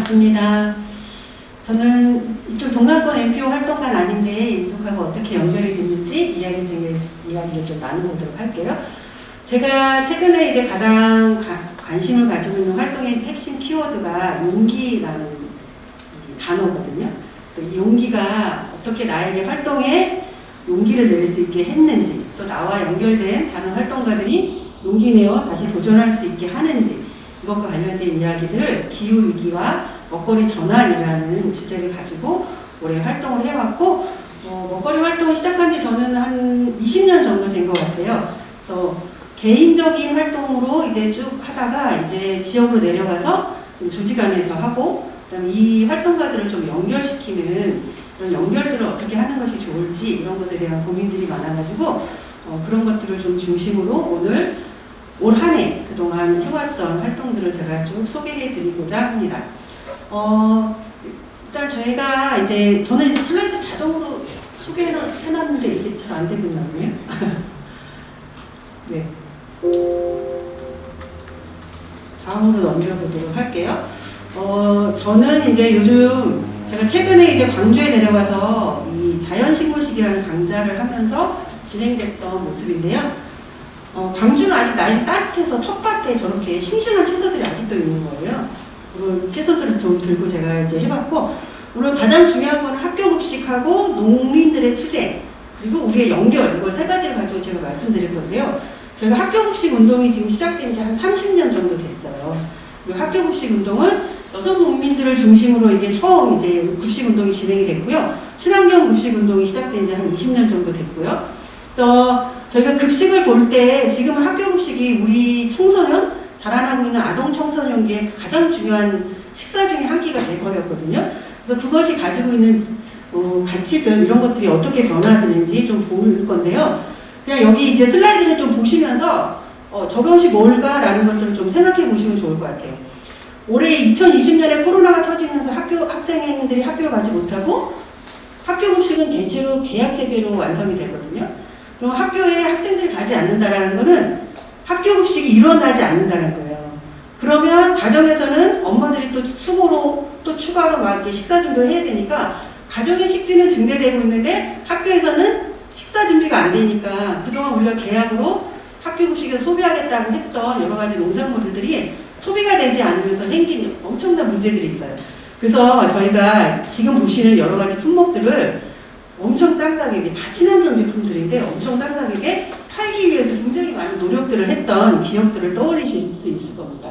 반갑습니다. 저는 이쪽 동남권 NPO 활동가는 아닌데 이쪽하고 어떻게 연결이 됐는지 이야기를 좀 나눠보도록 할게요. 제가 최근에 이제 가장 관심을 가지고 있는 활동의 핵심 키워드가 용기라는 단어거든요. 그래서 이 용기가 어떻게 나에게 활동에 용기를 낼 수 있게 했는지, 또 나와 연결된 다른 활동가들이 용기 내어 다시 도전할 수 있게 하는지, 이것과 관련된 이야기들을 기후위기와 먹거리 전환이라는 주제를 가지고 올해 활동을 해왔고, 먹거리 활동을 시작한 지 저는 한 20년 정도 된 것 같아요. 그래서 개인적인 활동으로 이제 쭉 하다가 이제 지역으로 내려가서 좀 조직 안에서 하고, 그다음에 이 활동가들을 좀 연결시키는 이런 연결들을 어떻게 하는 것이 좋을지 이런 것에 대한 고민들이 많아가지고 그런 것들을 좀 중심으로 오늘 올 한 해 그동안 해왔던 활동들을 제가 쭉 소개해드리고자 합니다. 일단 저희가 이제 저는 슬라이드 자동으로 소개해놨는데 이게 잘 안 되고 있나요? 네. 다음으로 넘겨보도록 할게요. 저는 이제 요즘 제가 최근에 이제 광주에 내려가서 이 자연식물식이라는 강좌를 하면서 진행됐던 모습인데요. 광주는 아직 날이 따뜻해서 텃밭에 저렇게 싱싱한 채소들이 아직도 있는 거예요. 그런 채소들을 좀 들고 제가 이제 해봤고, 오늘 가장 중요한 건 학교급식하고 농민들의 투쟁, 그리고 우리의 연결, 이걸 세 가지를 가지고 제가 말씀드릴 건데요. 저희가 학교급식 운동이 지금 시작된 지 한 30년 정도 됐어요. 그리고 학교급식 운동은 여성 농민들을 중심으로 이게 처음 이제 급식 운동이 진행이 됐고요. 친환경 급식 운동이 시작된 지 한 20년 정도 됐고요. 그래서 저희가 급식을 볼 때 지금은 학교급식이 우리 청소년, 자라나고 있는 아동 청소년기에 가장 중요한 식사 중에 한 끼가 돼버렸거든요. 그래서 그것이 가지고 있는 가치들, 이런 것들이 어떻게 변화되는지 좀 볼 건데요. 그냥 여기 이제 슬라이드를 좀 보시면서 저것이 뭘까라는 것들을 좀 생각해 보시면 좋을 것 같아요. 올해 2020년에 코로나가 터지면서 학생들이 학교를 가지 못하고 학교 급식은 대체로 계약 재배로 완성이 되거든요. 그럼 학교에 학생들이 가지 않는다라는 거는 학교 급식이 일어나지 않는다는 거예요. 그러면 가정에서는 엄마들이 또 수고로 또 추가로 막 이렇게 식사 준비를 해야 되니까 가정의 식비는 증대되고 있는데 학교에서는 식사 준비가 안 되니까 그동안 우리가 계약으로 학교 급식에서 소비하겠다고 했던 여러 가지 농산물들이 소비가 되지 않으면서 생긴 엄청난 문제들이 있어요. 그래서 저희가 지금 보시는 여러 가지 품목들을 엄청 싼 가격에, 다 친환경 제품들인데 엄청 싼 가격에 팔기 위해서 굉장히 많은 노력들을 했던 기업들을 떠올리실 수 있을 겁니다.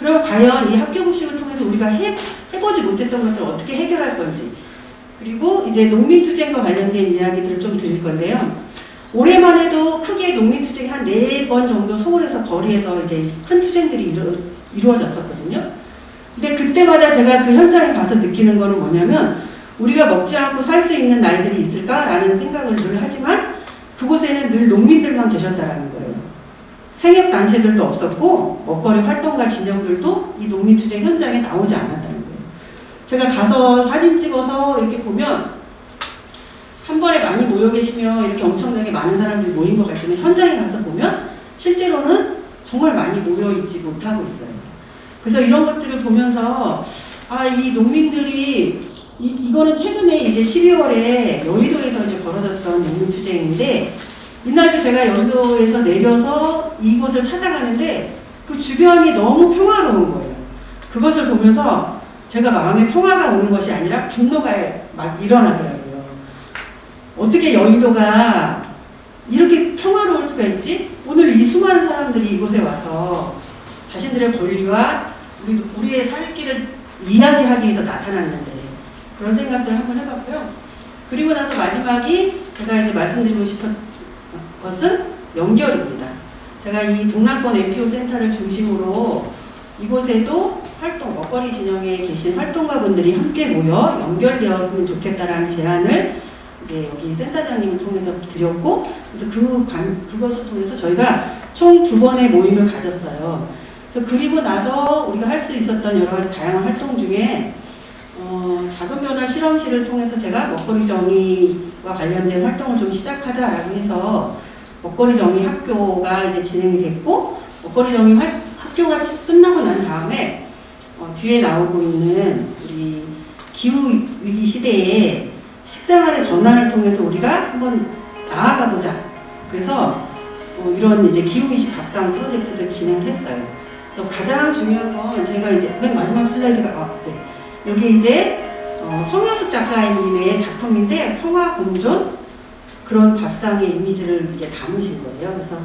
그럼 과연 이 학교 급식을 통해서 우리가 해보지 못했던 것들을 어떻게 해결할 건지, 그리고 이제 농민투쟁과 관련된 이야기들을 좀 드릴 건데요. 올해만 해도 크게 농민투쟁이 한 4번 정도 서울에서 거리에서 이제 큰 투쟁들이 이루어졌었거든요. 근데 그때마다 제가 그 현장에 가서 느끼는 거는 뭐냐면, 우리가 먹지 않고 살 수 있는 날들이 있을까라는 생각을 늘 하지만 그곳에는 늘 농민들만 계셨다라는 거예요. 생협단체들도 없었고 먹거리 활동가 진영들도 이 농민투쟁 현장에 나오지 않았다는 거예요. 제가 가서 사진 찍어서 이렇게 보면 한 번에 많이 모여 계시면 이렇게 엄청나게 많은 사람들이 모인 것 같지만 현장에 가서 보면 실제로는 정말 많이 모여 있지 못하고 있어요. 그래서 이런 것들을 보면서 이 농민들이 이거는 최근에 이제 12월에 여의도에서 이제 벌어졌던 농민투쟁인데, 이날도 제가 여의도에서 내려서 이곳을 찾아가는데 그 주변이 너무 평화로운 거예요. 그것을 보면서 제가 마음에 평화가 오는 것이 아니라 분노가 막 일어나더라고요. 어떻게 여의도가 이렇게 평화로울 수가 있지? 오늘 이 수많은 사람들이 이곳에 와서 자신들의 권리와 우리의 살 길을 이야기하기 위해서 나타났는데, 그런 생각들을 한번 해봤고요. 그리고 나서 마지막이 제가 이제 말씀드리고 싶은 것은 연결입니다. 제가 이 동남권 NPO 센터를 중심으로 이곳에도 먹거리 진영에 계신 활동가분들이 함께 모여 연결되었으면 좋겠다라는 제안을 이제 여기 센터장님을 통해서 드렸고, 그래서 그것을 통해서 저희가 총 2번의 모임을 가졌어요. 그래서 그리고 나서 우리가 할 수 있었던 여러 가지 다양한 활동 중에 작은 변화 실험실을 통해서 제가 먹거리 정의와 관련된 활동을 좀 시작하자라고 해서 먹거리 정의 학교가 이제 진행이 됐고, 먹거리 정의 학교가 끝나고 난 다음에 뒤에 나오고 있는 우리 기후 위기 시대에 식생활의 전환을 통해서 우리가 한번 나아가 보자. 그래서 이런 이제 기후미식 밥상 프로젝트를 진행을 했어요. 그래서 가장 중요한 건 제가 이제 맨 마지막 슬라이드가 네. 여기 이제 성효숙 작가님의 작품인데 평화 공존 그런 밥상의 이미지를 이게 담으신 거예요. 그래서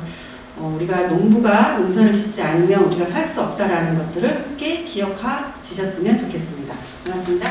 우리가 농부가 농사를 짓지 않으면 우리가 살 수 없다라는 것들을 함께 기억해 주셨으면 좋겠습니다. 고맙습니다.